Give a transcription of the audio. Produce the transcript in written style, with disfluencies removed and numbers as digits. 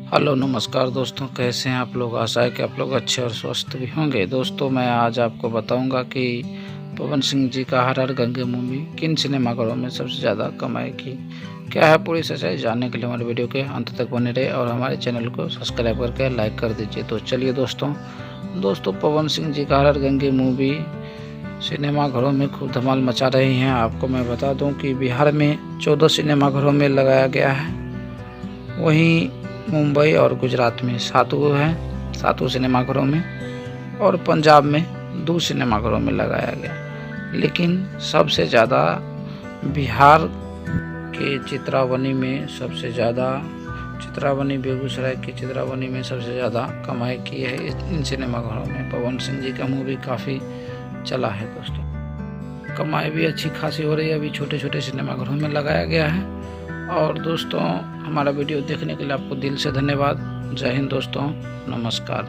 Hello नमस्कार दोस्तों, कैसे हैं आप लोग। आशा है कि आप लोग अच्छे और स्वस्थ भी होंगे। दोस्तों मैं आज आपको बताऊंगा कि पवन सिंह जी का हर हर गंगे मूवी किन सिनेमाघरों में सबसे ज़्यादा कमाई की। क्या है पूरी सच्चाई जानने के लिए हमारे वीडियो के अंत तक बने रहे और हमारे चैनल को सब्सक्राइब करके लाइक कर दीजिए। तो चलिए दोस्तों पवन सिंह जी का हर हर गंगे मूवी सिनेमाघरों में खूब धमाल मचा रही हैं। आपको मैं बता दूं कि बिहार में 14 सिनेमाघरों में लगाया गया है, वहीं मुंबई और गुजरात में 7 सिनेमाघरों में, और पंजाब में 2 सिनेमाघरों में लगाया गया। लेकिन सबसे ज़्यादा बिहार के चित्रावनी में बेगूसराय की चित्रावनी में सबसे ज़्यादा कमाई की है। इन सिनेमाघरों में पवन सिंह जी का मूवी काफ़ी चला है दोस्तों। कमाई भी अच्छी खासी हो रही है। अभी छोटे छोटे सिनेमाघरों में लगाया गया है। और दोस्तों हमारा वीडियो देखने के लिए आपको दिल से धन्यवाद। जय हिंद दोस्तों, नमस्कार।